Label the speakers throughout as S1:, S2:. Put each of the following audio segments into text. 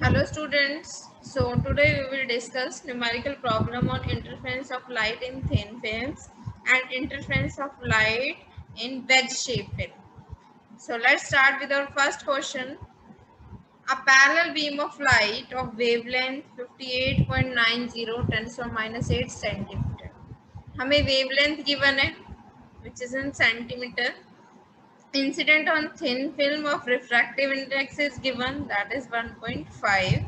S1: Hello students. So today we will discuss numerical problem on interference of light in thin films and interference of light in wedge shaped film. So let's start with our first question. A parallel beam of light of wavelength 58.90 10 to minus 8 centimeter. हमें wavelength given है which is in centimeter. Incident on thin film of refractive index is given, that is 1.5.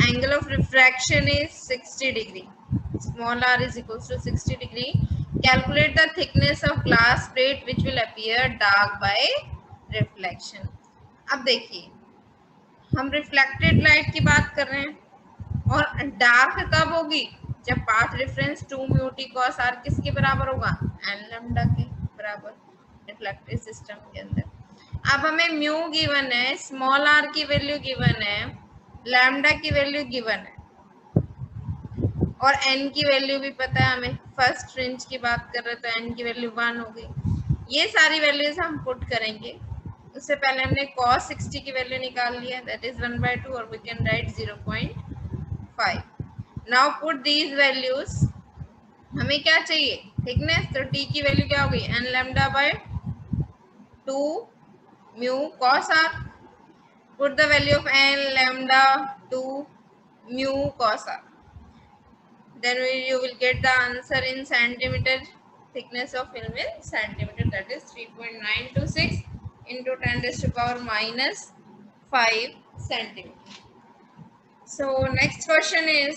S1: Angle of refraction is 60 degree. Small r is equals to 60 degree. Calculate the thickness of glass plate which will appear dark by reflection. अब देखिए, हम reflected light की बात कर रहे हैं और dark कब होगी जब path reference 2 mu t cos r किसके बराबर होगा, एन लैम्डा के बराबर रिफ्लेक्टिव सिस्टम के अंदर। अब हमें म्यू गिवन है, स्मॉल आर की वैल्यू गिवन है, लैम्डा की वैल्यू गिवन है और एन की वैल्यू भी पता है हमें। फर्स्ट फ्रिंज की बात कर रहे तो एन की वैल्यू 1 हो गई। ये सारी वैल्यूज हम पुट करेंगे। उससे पहले हमने cos 60 की वैल्यू निकाल लिया, दैट इज 1/2 और we can write 0.5। Now put these values. हमें क्या चाहिए, थिकनेस, तो टी की वैल्यू क्या होगी, n lambda by 2 mu cos r। Put the value of n lambda 2 mu cos r, then you will get the answer in centimeter. Thickness of film in centimeter, that is 3.926 into 10 raised to power minus 5 centimeter. So next question is,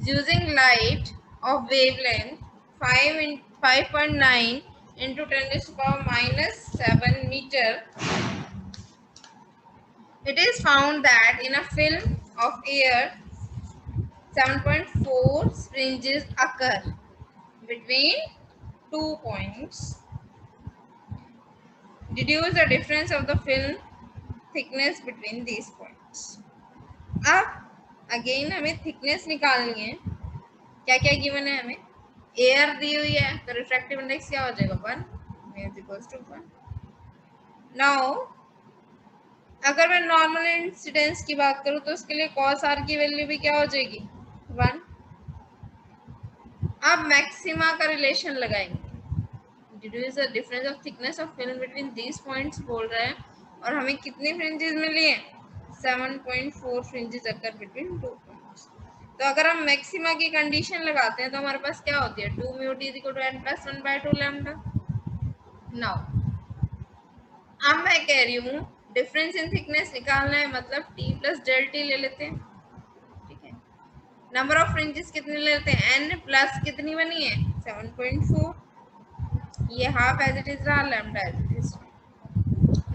S1: using light of wavelength 5.9 into 10 raised to power minus 7 meter, it is found that in a film of air 7.4 fringes occur between 2 points. Deduce the difference of the film thickness between these points. अब again हमें thickness निकालनी है। क्या क्या given है हमें, air दी हुई है तो रिफ्रैक्टिव इंडेक्स क्या हो जाएगा 1, mu is equals to 1। Now अगर मैं नॉर्मल इंसिडेंस की बात करूं तो उसके लिए cos r की वैल्यू भी क्या हो जाएगी 1। अब मैक्सिमा का रिलेशन लगाएंगे, deduce the difference of thickness of film between these points बोल रहा है और हमें कितनी फ्रिंजेस मिली हैं, 7.4 फ्रिंजेस अकर बिटवीन 2 पॉइंट्स। तो अगर हम मैक्सिमा की कंडीशन लगाते हैं तो हमारे पास क्या होती है, 2 mu t is equal to n plus 1/2 lambda. Now अब मैं कह रही हूँ डिफरेंस इन थिकनेस निकालना है, मतलब t प्लस डेल टी ले लेते हैं, ठीक है। नंबर ऑफ फ्रिंजेस कितने ले लेते हैं, n प्लस कितनी बनी है 7.4, ये हाफ एज इट इज रहा, lambda as it is.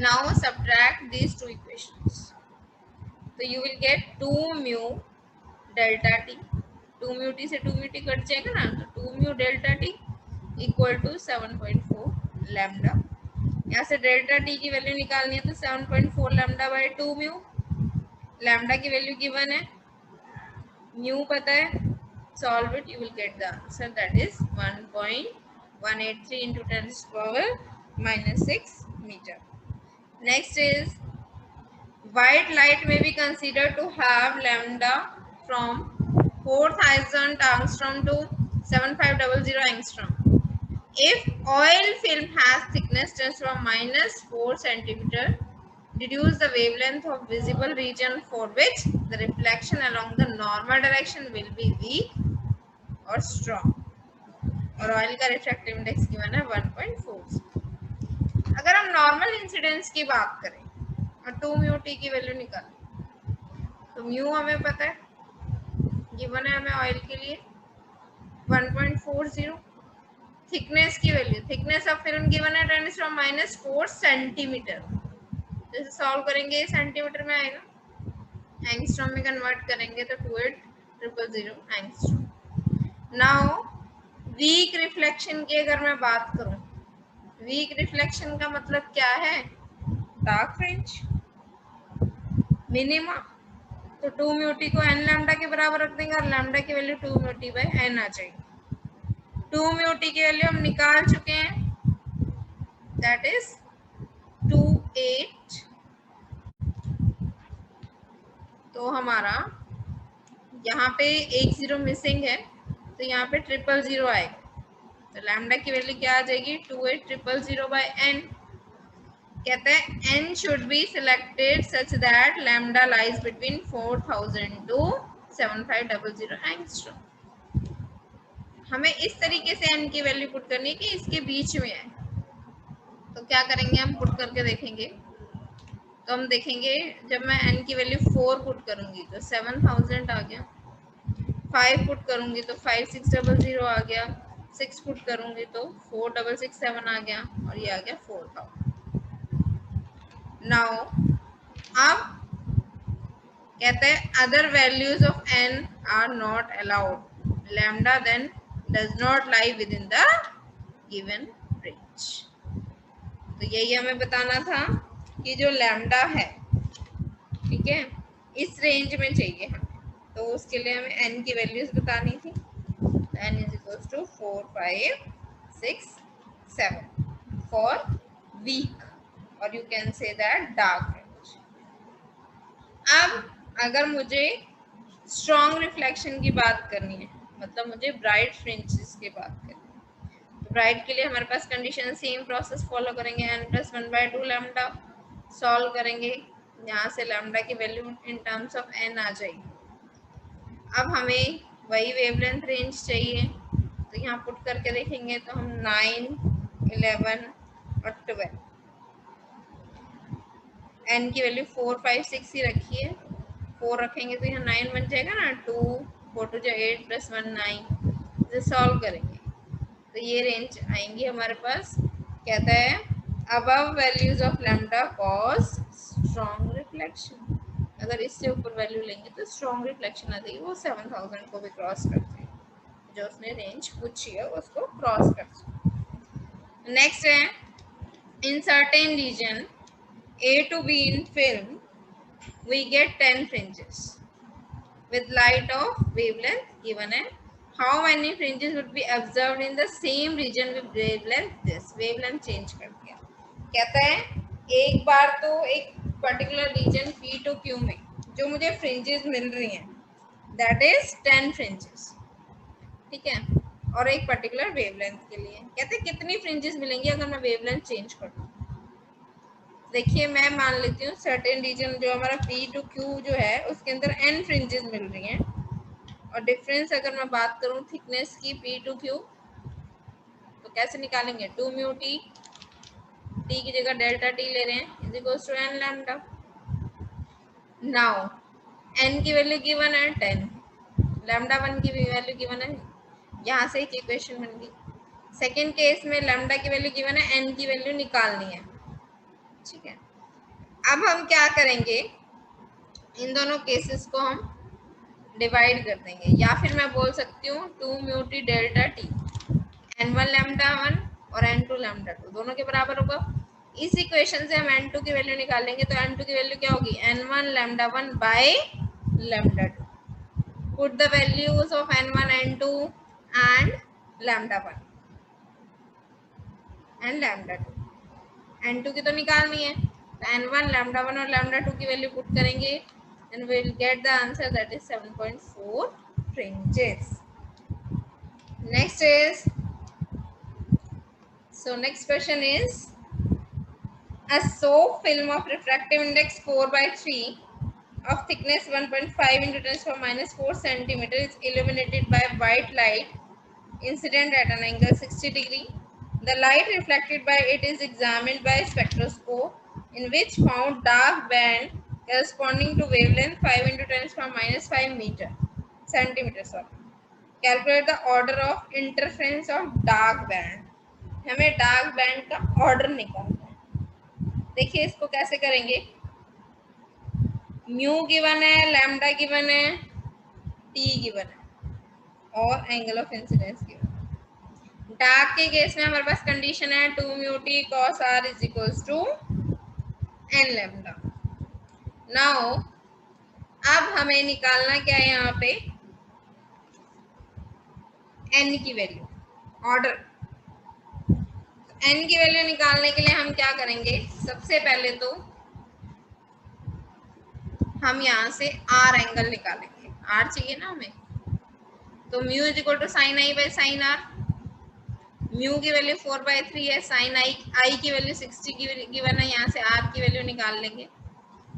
S1: Now subtract these two equations, so you will get 2 mu delta t, 2 mu t से 2 म्यू टी कट जाएगा ना, तो 2 mu delta t equal to 7.4 lambda. यहाँ से delta T की value निकालनी है तो 7.4 लैम्डा बाय 2 म्यू। लैम्डा की वैल्यू गिवन है, म्यू पता है, solve it, you will get the answer, that is 1.183 into 10 to the power minus 6 meter. Next is, white light may be considered to have lambda from 4000 angstrom to 7500 angstrom if oil film has thickness just from minus 4 centimeter. Deduce the wavelength of visible region for which the reflection along the normal direction will be weak और strong, और oil का refractive index given है 1.4। अगर हम normal incidence की बात करें और 2 म्यू टी की वैल्यू निकालें तो म्यू हमें पता है, गिवन है हमें ऑयल के लिए 1.40। थिकनेस की value, thickness of film given है 10⁻⁴ सेंटीमीटर, जैसे सॉल्व करेंगे ये सेंटीमीटर में आएगा, एंगस्ट्रॉम में कन्वर्ट करेंगे तो 28,000 एंगस्ट्रॉम। नाउ वीक रिफ्लेक्शन की अगर मैं बात करूं, वीक रिफ्लेक्शन का मतलब क्या है, डार्क फ्रिंज मिनिमा, तो 2 म्यू टी को n लैम्डा के बराबर रख देंगे और लैम्डा की value 2 mu t by n आ जाएगी। 2 म्यू टी की वैल्यू हम निकाल चुके हैं, दैट इज 28 तो हमारा यहाँ पे एक जीरो मिसिंग है, तो यहाँ पे 000 आएगा। तो लैम्डा की वैल्यू क्या आ जाएगी 28,000/n। कहते हैं n should be selected such that lambda lies between 4000 to 7500 angstrom. हमें इस तरीके से n की वैल्यू पुट करनी है कि इसके बीच में है। तो क्या करेंगे, हम पुट करके देखेंगे। तो हम देखेंगे जब मैं n की वैल्यू 4 पुट करूंगी तो 7000 आ गया, 5 पुट करूंगी तो 5600 आ गया, 6 पुट करूंगी तो 4667 आ गया, और ये आ गया 4000। नाउ अब कहते हैं other values of n are not allowed, lambda then does not lie within the given range. तो यही हमें बताना था कि जो लैम्डा है, ठीक है, इस रेंज में चाहिए हमें। तो उसके लिए हमें n की वैल्यूज बतानी थी। n is equals to 4 5 6 7 for weak, और you can say that dark range. अब अगर मुझे स्ट्रॉन्ग रिफ्लेक्शन की बात करनी है, मतलब मुझे ब्राइट फ्रिंजेस की बात करनी है, तो ब्राइट के लिए हमारे पास कंडीशन सेम प्रोसेस फॉलो करेंगे, n+1/2 लैम्डा सॉल्व करेंगे, यहाँ से लैम्डा की value in terms of n आ जाएगी। अब हमें वही वेवलेंथ रेंज चाहिए, तो यहाँ पुट करके देखेंगे तो हम 9 11 और 12, n की वैल्यू 4 5 6 ही रखी है, 4 रखेंगे तो यहाँ 9 बन जाएगा ना, 2 4 2 8 +1 9। इसे सॉल्व करेंगे तो ये रेंज आएंगी हमारे पास। कहता है above values of lambda cause strong reflection. अगर इससे ऊपर वैल्यू लेंगे तो स्ट्रॉन्ग रिफ्लेक्शन आ जाएगी, वो 7000 को भी क्रॉस करते हैं, जो उसने रेंज पूछी है उसको क्रॉस कर। नेक्स्ट है in certain region A to B in film we get 10 fringes with light of wavelength given है। How many fringes would be observed in the same region with wavelength this? wavelength change कर दिया। कहता है एक बार तो एक particular region P to Q में जो मुझे फ्रिंजेस मिल रही हैं दैट इज 10 फ्रिंजेस, ठीक है, और एक पर्टिकुलर वेवलेंथ के लिए कहते हैं कितनी फ्रिंजेस मिलेंगी अगर मैं वेवलेंथ चेंज कर दूं। देखिए मैं मान लेती हूँ सर्टेन रीजन जो हमारा P to Q जो है उसके अंदर n फ्रिंजेस मिल रही हैं, और डिफरेंस अगर मैं बात करूँ थिकनेस की P to Q तो कैसे निकालेंगे, 2 म्यू टी, टी की जगह डेल्टा टी ले रहे हैं, is equals to n lambda. Now n की वैल्यू गिवन है 10, लैम्डा 1 की भी वैल्यू गिवन है, यहाँ से एक इक्वेशन बन गई। सेकेंड केस में लैम्डा की वैल्यू गिवन है, n की वैल्यू निकालनी है, ठीक है। अब हम क्या करेंगे, इन दोनों केसेस को हम डिवाइड कर देंगे, या फिर मैं बोल सकती हूँ 2 mu T delta T, n1 lambda 1 और n2 लैम्डा 2 दोनों के बराबर होगा। इस इक्वेशन से हम n2 की वैल्यू निकालेंगे तो n2 की वैल्यू क्या होगी, n1 lambda 1 bye lambda 2। Put the values of n1 n2 and lambda 1 and lambda 2, n2 की तो निकालनी है, तो n1 लैम्डा 1 और लैम्डा 2 की वैल्यू पुट करेंगे and we will get the answer that is 7.4 fringes. Next is, so next question is a soap film of refractive index 4/3 of thickness 1.5 into 10⁻⁴ centimeter is illuminated by white light incident at an angle 60 degree. The light reflected by it is examined by spectroscope in which found dark band corresponding to wavelength 5 into 10⁻⁵ meter centimeter. Calculate the order of interference of dark band. हमें dark band का order निकालना है। देखिए इसको कैसे करेंगे, mu given है, lambda given है, टी गिवन है और एंगल ऑफ इंसिडेंस गिवन है। डार्क के केस में हमारे पास कंडीशन है 2 mu t cos r is equals to n lambda. Now अब हमें निकालना क्या है, यहाँ पे n की वैल्यू, ऑर्डर। n की वैल्यू निकालने के लिए हम क्या करेंगे, सबसे पहले तो हम यहाँ से आर एंगल निकालेंगे। आर चाहिए ना हमें, तो mu is equal to sine i by sine r. Mu की वैल्यू 4/3 है, साइन आई आई की वैल्यू 60 की गिवन है, यहाँ से आर की वैल्यू निकाल लेंगे।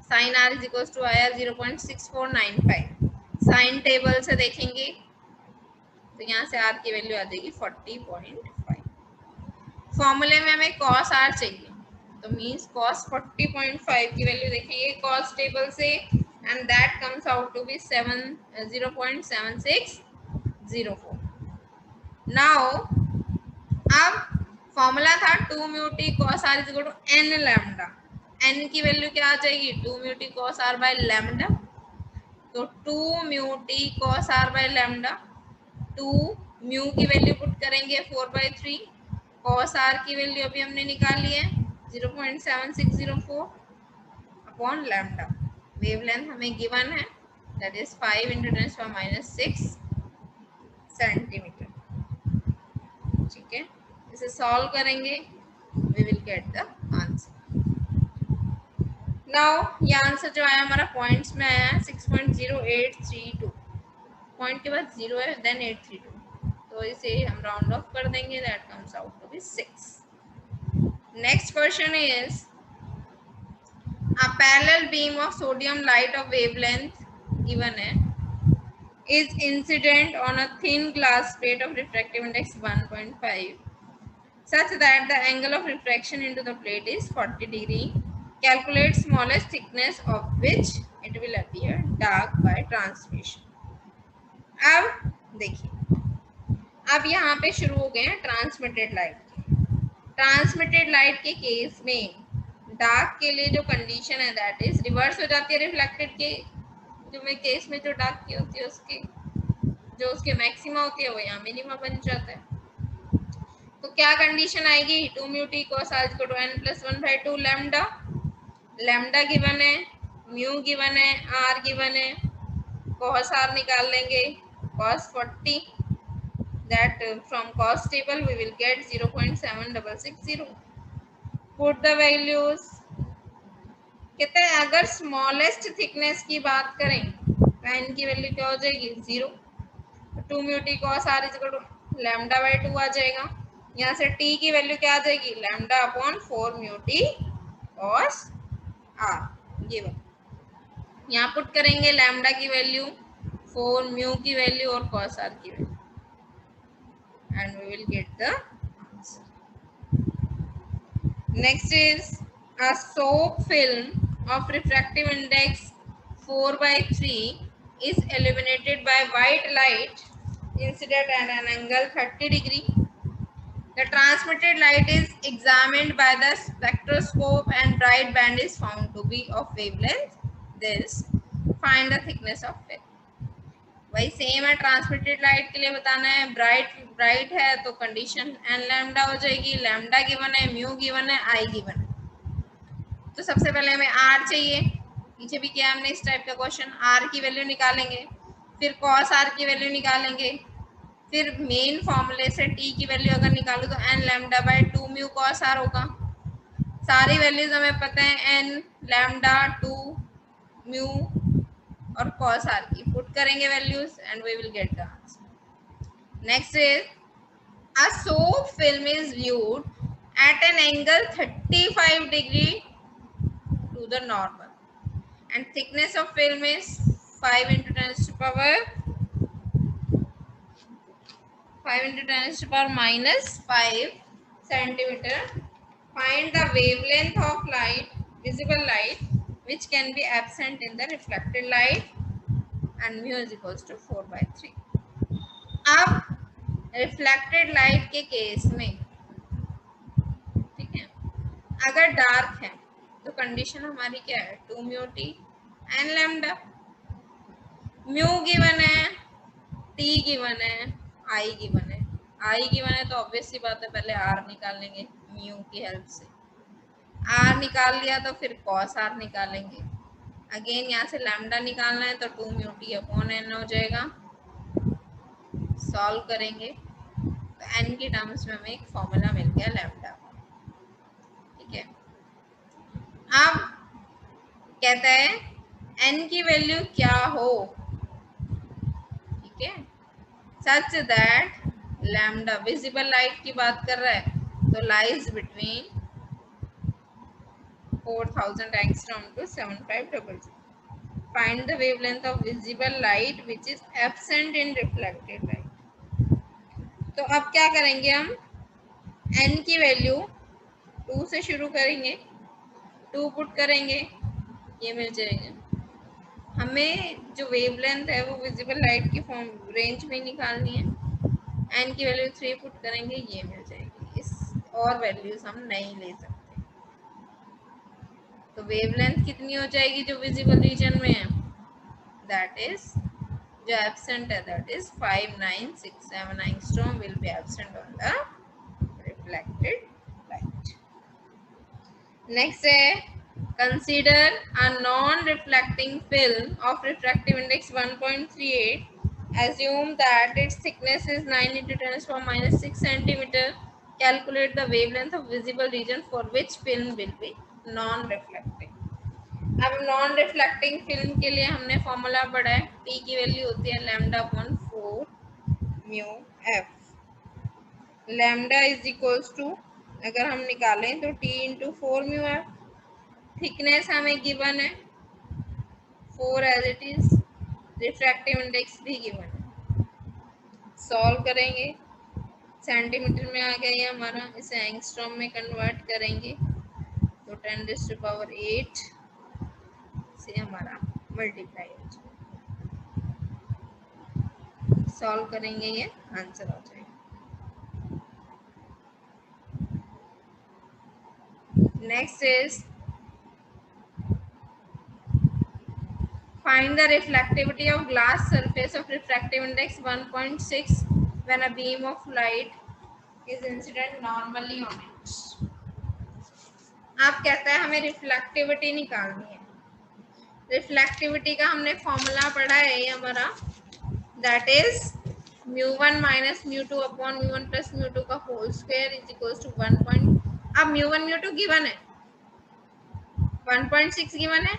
S1: Sine r is equal to i r 0.6495। Sine table से देखेंगे तो यहाँ से आर की वैल्यू आ जाएगी 40.5। फॉर्मूले में हमें कॉस आर चाहिए, तो मीन्स कॉस 40.5 की वैल्यू देखेंगे कॉस टेबल से, and that comes out to be 0.7604। Now अब फॉर्मूला था 2 mu t cos r is equal to n lambda. N की वैल्यू क्या आ जाएगी 2 mu t cos r by lambda, तो 2 mu t cos r by lambda. 2 mu की value put करेंगे 4/3, cos R की वैल्यू अभी हमने निकाली है 0.7604 अपॉन लैम्डा। वेवलेंथ हमें गिवन है, दैट इज 5 × 10⁻6 सेंटीमीटर। ठीक है, इसे सॉल्व करेंगे, we will get the answer. Now ये आंसर जो आया हमारा पॉइंट्स में आया है 6.0832। पॉइंट के बाद 0 है, देन 832, तो इसे हम राउंड ऑफ कर देंगे, that comes out to be 6। Next question is a parallel beam of sodium light of wavelength given है is incident on a thin glass plate of refractive index 1.5 such that the angle of refraction into the plate is 40 degree. Calculate smallest thickness of which it will appear dark by transmission. अब देखिए, अब यहाँ पे शुरू हो गए हैं transmitted light. Transmitted light के केस में डार्क के लिए जो कंडीशन है दैट इज रिवर्स हो जाती है रिफ्लेक्टेड के जो में केस में जो डार्क की होती है उसकी जो उसके मैक्सिमा होती है वो यहाँ मिनिमा बन जाता है। तो क्या कंडीशन आएगी 2 mu t cos r = n+1/2 lambda. Lambda given है, म्यू गिवन है, आर गिवन है, cos r निकाल लेंगे cos 40, that from cos table we will get 0.7660. put the values। कहते हैं अगर स्मॉलेस्ट थिकनेस की बात करें तो n की वैल्यू क्या हो जाएगी 0, 2 म्यू टी cos r = λ/2 आ जाएगा। यहाँ से t की वैल्यू क्या आ जाएगी λ/4 mu t cos r given. यहाँ पुट करेंगे लैम्डा की वैल्यू, 4 म्यू की वैल्यू और cos r की value, and we will get the answer. Next is a soap film of refractive index 4/3 is illuminated by white light incident at an angle 30 degree. The transmitted light is examined by the spectroscope and bright band is found to be of wavelength this. Find the thickness of film. वही same है, transmitted light के लिए बताना है। Bright है तो condition N lambda हो जाएगी, लैम्डा गिवन है, म्यू गिवन है, आई गिवन है। तो सबसे पहले हमें आर चाहिए, पीछे भी किया हमने इस टाइप का क्वेश्चन। आर की वैल्यू निकालेंगे, फिर कॉस आर की वैल्यू निकालेंगे, फिर मेन फॉर्मूले से टी की वैल्यू अगर निकालो तो एन λ/2 म्यू कॉस आर होगा। सारी वैल्यूज हमें पता है, एन लैम्डा 2 म्यू और cos r की पुट करेंगे values and we will get the answer. Next is a soap film is viewed at an angle 35 degree to the normal and thickness of film is 5 × 10⁻5 centimeter. Find the wavelength of light, visible light, which can be absent in the reflected light, and mu is equals to 4/3. अब reflected light के case में, ठीक है, अगर dark है तो condition हमारी क्या है 2 mu t n lambda. Mu given है, टी गिवन है, आई गिवन है। आई गिवन है तो ऑब्वियस सी बात है पहले आर निकाल लेंगे म्यू की हेल्प से। आर निकाल लिया तो फिर कॉस आर निकालेंगे। अगेन यहाँ से लैम्डा निकालना है तो 2 म्यू टी अपॉन एन हो जाएगा। सॉल्व करेंगे तो एन की टर्म्स में हमें एक फॉर्मूला मिल गया लैम्डा। ठीक है, अब कहता है एन की वैल्यू क्या हो, ठीक है, सच दैट लैम्डा विजिबल लाइट की बात कर रहा है तो lies between 4000 angstrom to 7500. Find the wavelength of visible light which is absent in reflected light. तो अब क्या करेंगे हम, n की वैल्यू 2 से शुरू करेंगे, 2 पुट करेंगे, ये मिल जाएगा। हमें जो वेवलेंथ है वो विजिबल लाइट की फॉर्म रेंज में निकालनी है। n की वैल्यू 3 पुट करेंगे, ये मिल जाएगी। इस और वैल्यूज हम नहीं ले सकते। तो वेवलेंथ कितनी हो जाएगी जो विजिबल रीजन में है, दैट इज जो एब्सेंट है that is 5967 angstrom will be absent on the reflected light. Next है, consider a non reflecting film of refractive index 1.38, assume that its thickness is 9 into 10⁻⁻6 centimeter. Calculate the wavelength of visible region for which film will be non reflecting. अब non reflecting film के लिए हमने formula पढ़ा है, P की value होती है lambda upon 4 mu f. Lambda is equals to, अगर हम निकालें तो T into 4 mu f. Thickness हमें गिवन है 4 as it is, refractive index भी गिवन है। सॉल्व करेंगे, सेंटीमीटर में आ गया ये हमारा, इसे एंगस्ट्रॉम में कन्वर्ट करेंगे तो 10⁸ से हमारा मल्टीप्लाई हो जाएगा। सॉल्व करेंगे ये आंसर हो जाएगा। Next is find the reflectivity of glass surface of refractive index 1.6 when a beam of light is incident normally on it. आप कहता है हमें रिफ्लेक्टिविटी निकालनी है। रिफ्लेक्टिविटी का हमने फॉर्मूला पढ़ा है ये हमारा, that is μ1 minus μ2 upon μ1 plus μ2 का whole square is equals to 1. अब μ1 μ2 गिवन है, 1.6 गिवन है।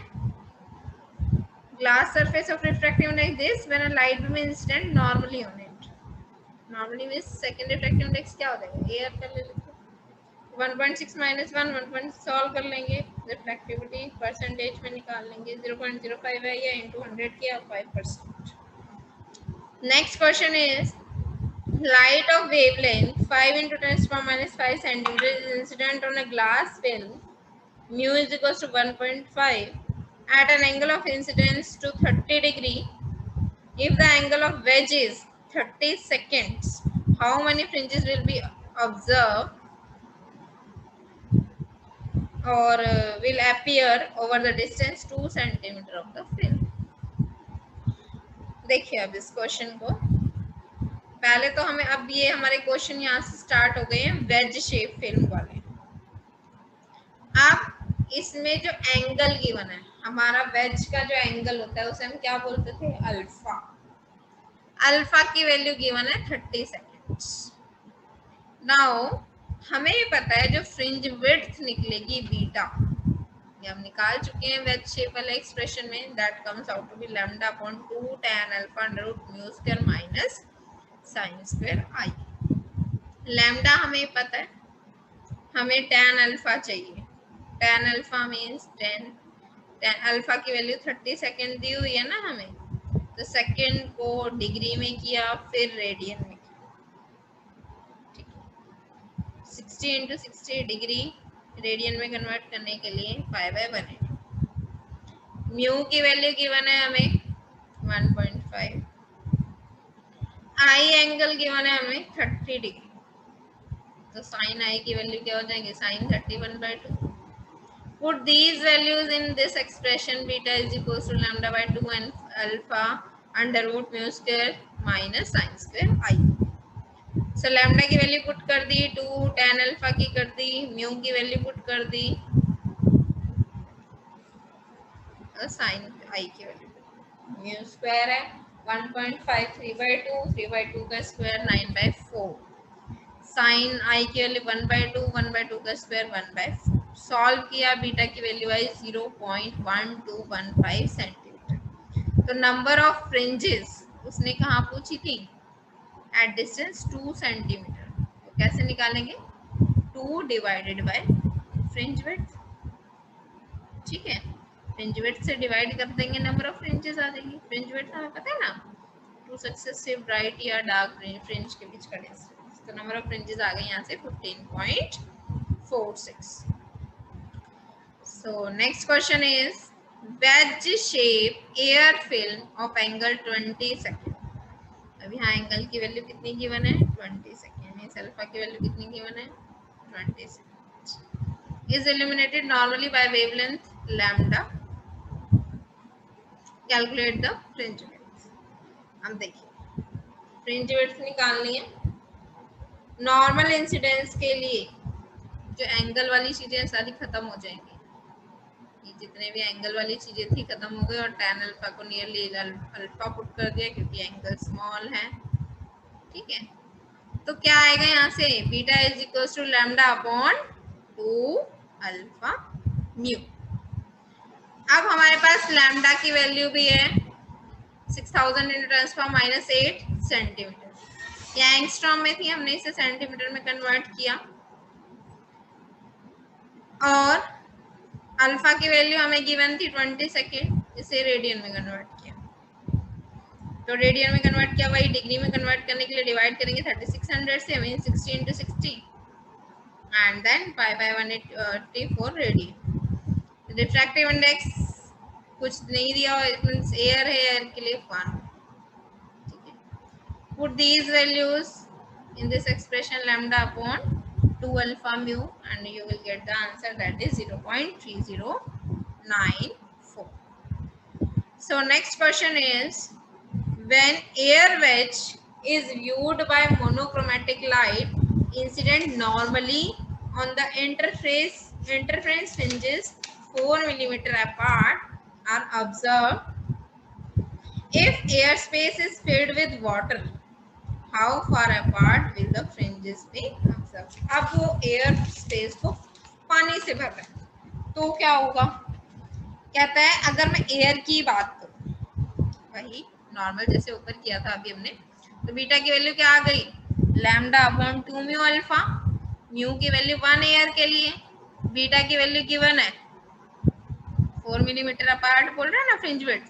S1: Glass surface of refractive index this when a light beam is incident normally on it. Normally means second refractive index क्या हो जाएगा, air कर ले लेते, 1.6 माइनस 1 सॉल्व कर लेंगे, रिफ्लेक्टिविटी परसेंटेज में निकाल लेंगे, 0.05 है या इंटू 100 किया 5%। Next question is light of wavelength 5 into 10⁻⁵ centimeter is incident on a glass film, mu is equals to 1.5 at an angle of incidence to 30 degree. If the angle of wedge is 30 seconds, how many fringes will be observed or will appear over the distance 2 centimeter of the film? देखिए अब इस question को, पहले तो हमें, अब ये हमारे क्वेश्चन यहाँ से स्टार्ट हो गए हैं वेज शेप फिल्म वाले। अब इसमें जो एंगल गिवन है, हमारा वेज का जो एंगल होता है उसे हम क्या बोलते थे, अल्फा। अल्फा की वैल्यू गिवन है 30 सेकेंड्स। नाउ हमें ये पता है जो फ्रिंज विड्थ निकलेगी बीटा, ये हम निकाल चुके हैं वेज शेप वाले एक्सप्रेशन में, that comes out to be lambda upon 2 tan alpha under root mu square minus sine square i. Lambda हमें पता है, हमें tan अल्फा चाहिए, tan alpha means 10, tan alpha की वैल्यू 30 सेकेंड दी हुई है ना हमें, तो सेकेंड को डिग्री में किया फिर रेडियन में किया, 60 इंटू 60 डिग्री रेडियन में कन्वर्ट करने के लिए 5/180। म्यू की वैल्यू गिवन है हमें 1.5, आई एंगल गिवन है हमें 30 डिग्री, तो साइन आई की वैल्यू क्या हो जाएगी, sign 31/2। Put these values in this expression, beta is equals to lambda by 2 and alpha under root mu square minus sin square I. So lambda की वैल्यू पुट कर दी 2, tan alpha की कर दी, mu की value put कर दी, sin I की value, mu square है 1.5 3/2, 3/2 का square 9/4, sin I की वैल्यू 1/2, 1/2 का स्क्वायर 1/4। सॉल्व किया, बीटा की वैल्यू आई 0.1215 सेंटीमीटर। तो नंबर ऑफ फ्रिंजेस उसने कहाँ पूछी थी, एट डिस्टेंस 2 सेंटीमीटर। तो कैसे निकालेंगे, 2 डिवाइडेड बाय फ्रिंज विड्थ, ठीक है। फ्रिंज विड्थ से डिवाइड कर देंगे, नंबर ऑफ फ्रिंजेस आ जाएगी। फ्रिंज विड्थ हमें पता है ना, 2 सक्सेसिव ब्राइट या डार्क फ्रिंज के बीच का डिस्टेंस। तो नंबर ऑफ फ्रिंजेस आ गए यहाँ से 15.46। So next question is wedge shape air film of angle 20 second। अब यहाँ एंगल की वैल्यू कितनी गिवन है, 20 सेकेंड। इस अल्फा की वैल्यू कितनी गिवन है, 20 second. Is illuminated normally by wavelength lambda, calculate the fringe width. अब देखिए फ्रिंज विड्थ निकालनी है। नॉर्मल इंसिडेंस के लिए जो एंगल वाली चीजें सारी खत्म हो जाएंगी, जितने भी एंगल वाली चीजें थी खत्म हो गई, और tan अल्फा को नियरली अल्फा पुट कर दिया क्योंकि एंगल स्मॉल है, ठीक है। तो क्या आएगा यहाँ से, beta is equal to lambda upon 2 alpha mu. अब हमारे पास लैम्डा की वैल्यू भी है 6000 इंटू 10⁻⁸ सेंटीमीटर। या एंगस्ट्रॉम में थी, हमने इसे सेंटीमीटर में कन्वर्ट किया, और अल्फा की वैल्यू हमें गिवन थी 20 सेकेंड, इसे रेडियन में कन्वर्ट किया। तो रेडियन में कन्वर्ट किया, वही डिग्री में कन्वर्ट करने के लिए डिवाइड करेंगे 3600 से, mean 60 into 60 and then pi by 184 radian. Refractive index कुछ नहीं दिया, मींस एयर है, एयर के लिए 1, ठीक है। Put these values in this expression lambda upon 2 alpha mu and you will get the answer that is 0.3094। So next question is when air wedge is viewed by monochromatic light incident normally on the interference fringes 4 mm apart are observed, if airspace is filled with water how far apart will the fringes be observed। अब वो air space को पानी से भर रहा है तो क्या होगा, कहता है अगर मैं एयर की बात करूं, वही नॉर्मल जैसे ऊपर किया था अभी हमने, तो बीटा की वैल्यू क्या आ गई, lambda upon 2 mu alpha. Mu की वैल्यू 1 एयर के लिए, बीटा की वैल्यू गिवन है 4 मिलीमीटर अपार्ट बोल रहा है ना फ्रिंज विड्थ,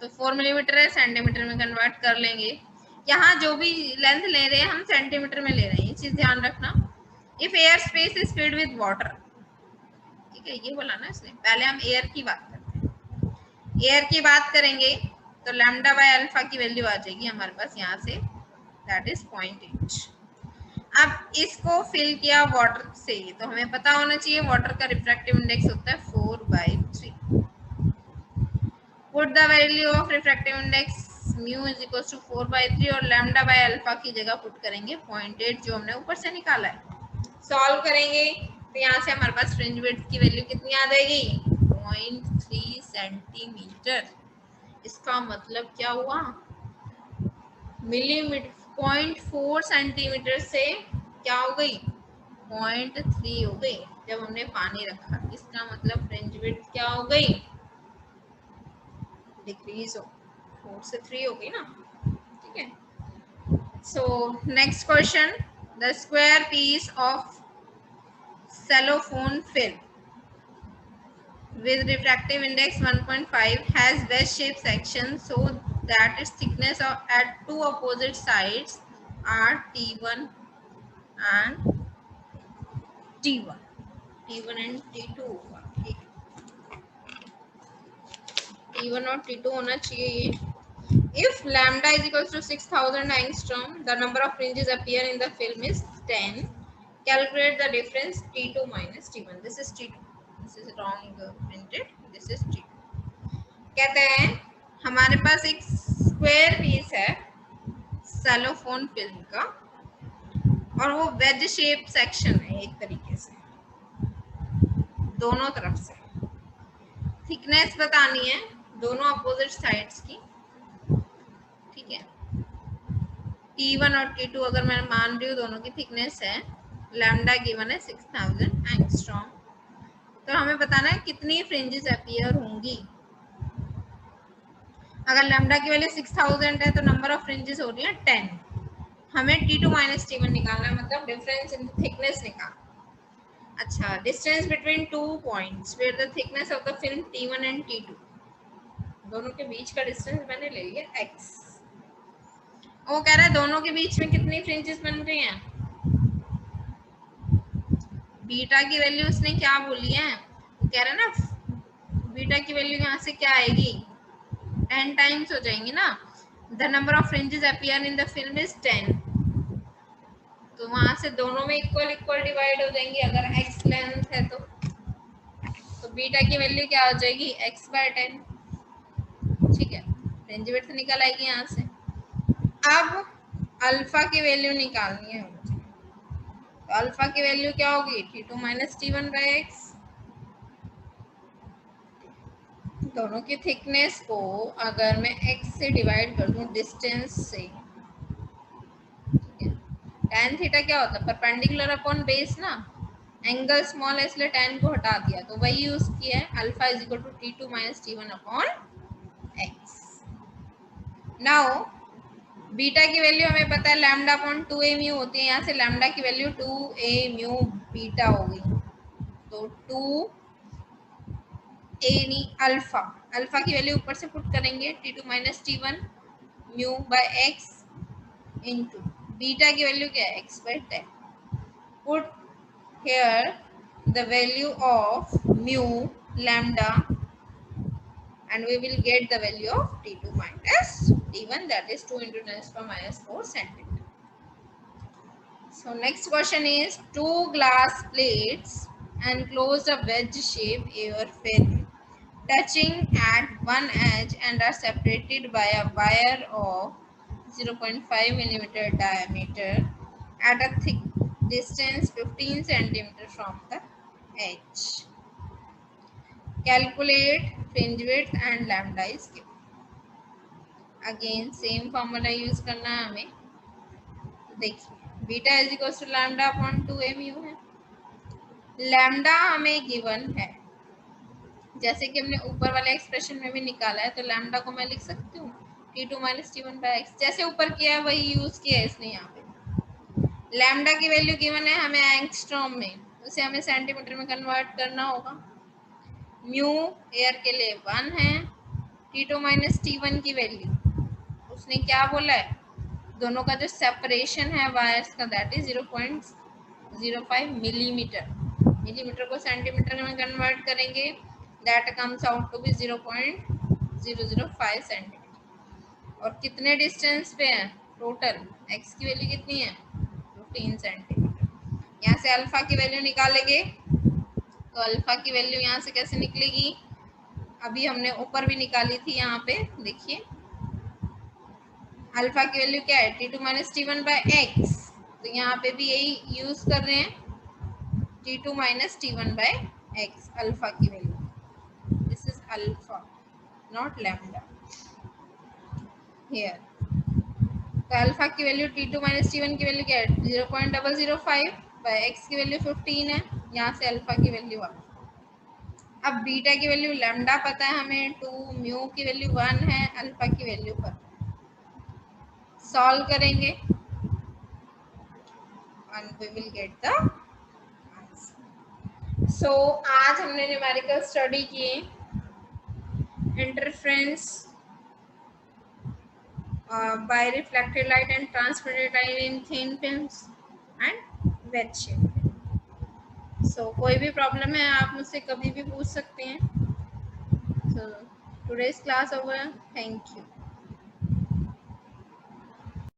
S1: तो 4 मिलीमीटर है, सेंटीमीटर में कन्वर्ट कर लेंगे। यहाँ जो भी लेंथ ले रहे हैं हम सेंटीमीटर में ले रहे हैं, ये चीज ध्यान रखना। If air space is filled with water, ठीक है, ये बोला ना इसने, पहले हम एयर की बात करते हैं। एयर की बात करेंगे तो लैम्डा बाय अल्फा की वैल्यू आ जाएगी हमारे पास यहाँ से, दैट इज 0.8। अब इसको फिल किया वाटर से, तो हमें पता होना चाहिए वाटर का रिफ्रैक्टिव इंडेक्स होता है 4/3। Put the value of refractive index mu is equal to 4/3 और लैम्डा बाय अल्फा की जगह पुट करेंगे 0.8 जो हमने ऊपर से निकाला है। सॉल्व करेंगे तो यहाँ से हमारे पास फ्रिंज विड्थ की वैल्यू कितनी आ जाएगी, 0.3 सेंटीमीटर। इसका मतलब क्या हुआ, मिलीमीटर 0.4 सेंटीमीटर से क्या हो गई, 0.3 हो गई जब हमने पानी रखा। इसका मतलब फ्रिंज विड्थ क्या हो गई, डिक्रीज हो, 4 से 3 हो गई ना, ठीक है। So next question, the square piece of cellophane film with refractive index 1.5 has wedge shaped section so that its thickness at two opposite sides are T1 and T1 and T2 होगा, ठीक है, T1 और T2 होना चाहिए ये। If lambda is equal to 6000 angstrom, the number of fringes appear in the film is 10. Calculate the difference T2 minus T1. This is T2. This is wrong printed. This is T2. कहते हैं हमारे पास एक square piece है cellphone film का और वो veg shape section है एक तरीके से, दोनों तरफ से थिकनेस बतानी है दोनों अपोजिट साइड्स की, ठीक है। T1 और T2 अगर मैं मान रही हूँ दोनों की थिकनेस है, लैम्डा गिवन है 6000 एंगस्ट्रॉम, तो हमें बताना है कितनी फ्रिंजेस अपीयर होंगी। अगर लैम्डा की वैल्यू 6000 है तो नंबर ऑफ फ्रिंजेस हो रही है 10। हमें T2 माइनस T1 निकालना है, मतलब डिफरेंस इन थिकनेस निकालना। अच्छा, distance between two points where the thickness of the film T1 and T2, दोनों के बीच का डिस्टेंस मैंने ले लिया x। वो कह रहा है दोनों के बीच में कितनी फ्रिंजेस बन रही हैं। बीटा की वैल्यू उसने क्या बोली है, वो कह रहा है ना बीटा की वैल्यू यहाँ से क्या आएगी, 10 टाइम्स हो जाएंगी ना। The number of fringes appear in the film is 10, तो वहां से दोनों में इक्वल इक्वल डिवाइड हो जाएंगी अगर x लेंथ है तो बीटा की वैल्यू क्या हो जाएगी x/10। ठीक है, रेंज विड्थ निकल आएगी यहाँ से। अब अल्फा की वैल्यू निकालनी है मुझे, तो अल्फा की वैल्यू क्या होगी T2 माइनस T1/x। दोनों की थिकनेस को अगर मैं x से डिवाइड कर दूं डिस्टेंस से, tan थीटा क्या होता है परपेंडिकुलर अपॉन बेस ना, एंगल स्मॉल है इसलिए tan को हटा दिया, तो वही यूज किया है alpha is equal to T2 minus T1 upon x। Now beta की वैल्यू हमें पता है लैम्डा अपॉन 2a म्यू होती है, यहाँ से लैम्डा की वैल्यू 2a म्यू बीटा होगी, तो 2a नहीं अल्फा, अल्फा की वैल्यू ऊपर से पुट करेंगे T2 minus T1 mu by x into beta की वैल्यू क्या है x/10। Put here the value of mu lambda and we will get the value of T2 minus T1, that is 2 into 10⁻⁴ centimeter. So next question is, two glass plates enclose a wedge shape air film touching at one edge and are separated by a wire of 0.5 millimeter diameter at a thick distance 15 centimeter from the edge. Calculate fringe width and lambda is given. Again same formula use करना है हमें। देखिए beta is equal to lambda upon 2a mu है, lambda हमें given है जैसे कि हमने ऊपर वाले एक्सप्रेशन में भी निकाला है, तो लैम्डा को मैं लिख सकती हूँ T2 माइनस T1/x, जैसे ऊपर किया है वही यूज किया है इसने। यहाँ पे लैम्डा की वैल्यू गिवन है हमें एंगस्ट्रॉम में, उसे हमें सेंटीमीटर में कन्वर्ट करना होगा। म्यू एयर के लिए 1 है, T2 माइनस T1 की वैल्यू उसने क्या बोला है, दोनों का जो सेपरेशन है वायर्स का दैट इज 0.05 मिलीमीटर, मिलीमीटर को सेंटीमीटर में कन्वर्ट करेंगे that comes out to be 0.005 centimetre. और कितने डिस्टेंस पे है टोटल, x की वैल्यू कितनी है 15 सेंटीमीटर। यहाँ से अल्फा की वैल्यू निकालेंगे, तो अल्फा की वैल्यू यहाँ से कैसे निकलेगी, अभी हमने ऊपर भी निकाली थी, यहाँ पे देखिए अल्फा की वैल्यू क्या है T2 माइनस T1/x, तो यहाँ पे भी यही यूज कर रहे हैं T2 माइनस T1/x अल्फा की value, this is alpha not lambda here. तो अल्फा की वैल्यू T2 माइनस T1 की वैल्यू क्या है 0.005 बाय x की वैल्यू 15 है, यहाँ से अल्फा की वैल्यू आ। अब बीटा की वैल्यू लैम्डा पता है हमें 2, म्यू की वैल्यू 1 है, अल्फा की वैल्यू पता है। सॉल्व करेंगे and we will get the answer. So आज हमने न्यूमेरिकल स्टडी किए interference by reflected light and transmitted light in thin films and wedge shape. So कोई भी प्रॉब्लम है आप मुझसे कभी भी पूछ सकते हैं। So today's class over. Thank you.